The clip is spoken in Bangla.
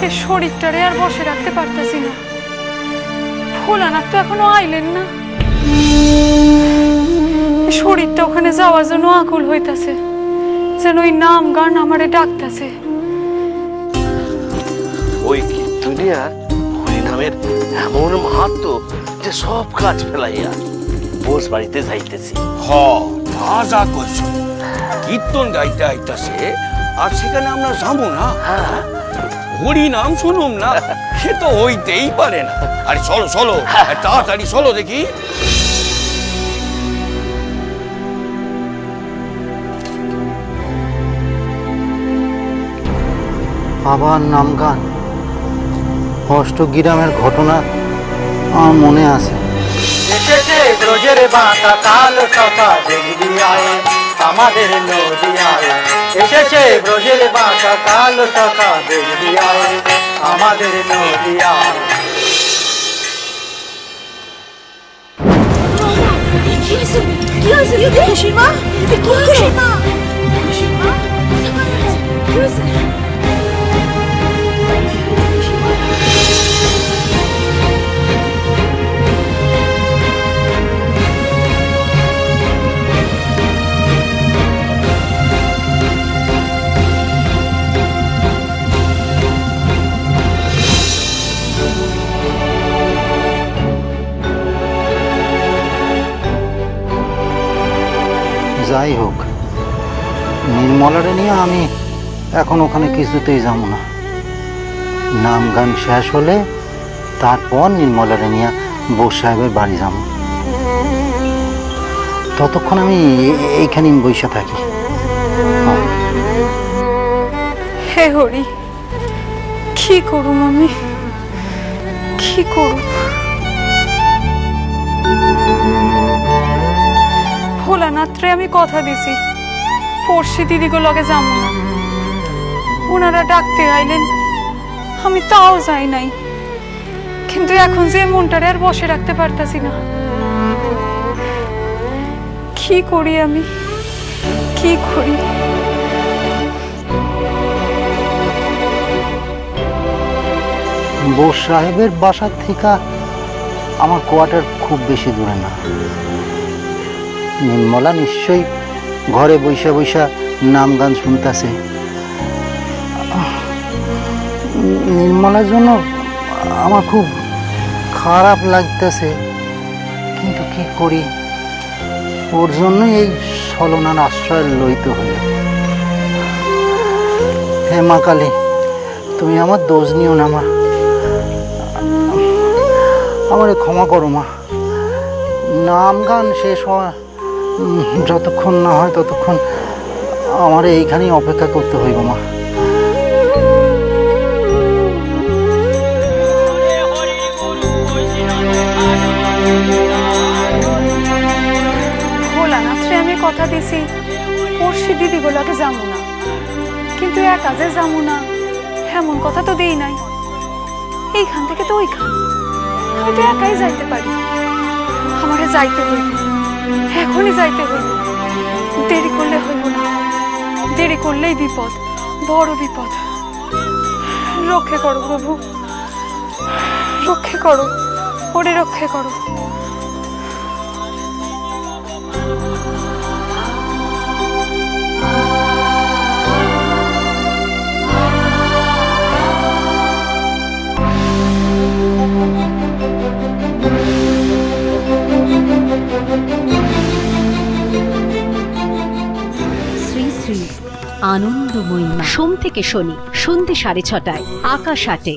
এই শরীরটারে আর বসে রাখতে পারতেছি না। ভোলানাথ তো এখনো আইলেন না। শরীরটা ওখানে যাওয়ার জন্য আকুল হইতাছে, যেন ওই নাম গান আমারে ডাকতেছে। ওই দুনিয়ার হরিনামের এমন মাহাত্ম যে সব কাজ ফেলাইয়া বোস বাড়িতে যাইতেছি। হ তা যা কইছ, কীর্তন গাইতে আইতাছে আর সেখানে আমরা যাবো না? হরি নাম শুনুম না, সে তো হইতেই পারে না। আরে চলো চলো, তাড়াতাড়ি চলো দেখি। আবার নাম গান, অষ্টগ্রামের ঘটনা আমার মনে আছে। এসেছে ব্রজের বাঁকা কাল সকা দেখবি আয় আমাদের নদিয়ায়। এসেছে ব্রজের বাঁকা কাল সকা দেখবি আয় আমাদের নদিয়ায়। কি হয়েছে দিদি? খুশিমা, খুশিমা, খুশিমা, কি হয়েছে? যাই হোক, নির্মলারে নিয়ে আমি এখন ওখানে কিছুতেই যাব না। নাম গান শেষ হলে তারপর নির্মলারে নিয়ে বোস সাহেবের বাড়ি যাব। ততক্ষণ আমি এইখানে বসে থাকি। হে হরি, কি করুম আমি, কি করুম? ভোলানাথরে আমি কথা দিছি পড়শি দিদিগো লগে যাবো না। ওনারা ডাকতে আইলেন, আমি তাও যাই নাই। কিন্তু এখন যে মনটারে আর বসে রাখতে পারতাছি না। কি করি আমি, কি করি? বোস সাহেবের বাসার থেকে আমার কোয়ার্টার খুব বেশি দূরে না। নির্মলা নিশ্চয়ই ঘরে বৈশা বৈশা নাম গান শুনতেছে। নির্মলার জন্য আমার খুব খারাপ লাগতেছে, কিন্তু কি করি, ওর জন্যই এই ছলনার আশ্রয় লইতে হলো। হে মা কালী, তুমি আমার দোষ নিও না মা, আমারে ক্ষমা করো মা। নাম গান শেষ হওয়া যতক্ষণ না হয় ততক্ষণ আমার এইখানেই অপেক্ষা করতে হইব মা। ভোলানাথরে আমি কথা দিছি পড়শি দিদিগুলোকে যাবো না, কিন্তু একা যে যাবো না এমন কথা তো দেই নাই। এইখান থেকে তো ওইখান, আমি তো একাই যাইতে পারি। আমারে যাইতে হইব, এখনই যাইতে হইব। দেরি করলে হইব না, দেরি করলেই বিপদ, বড় বিপদ। রক্ষে করো প্রভু, রক্ষে করো, ওরে রক্ষে করো। আনন্দময়ী সোম থেকে শনি সন্ধ্যে 6:30 আকাশ 8-এ।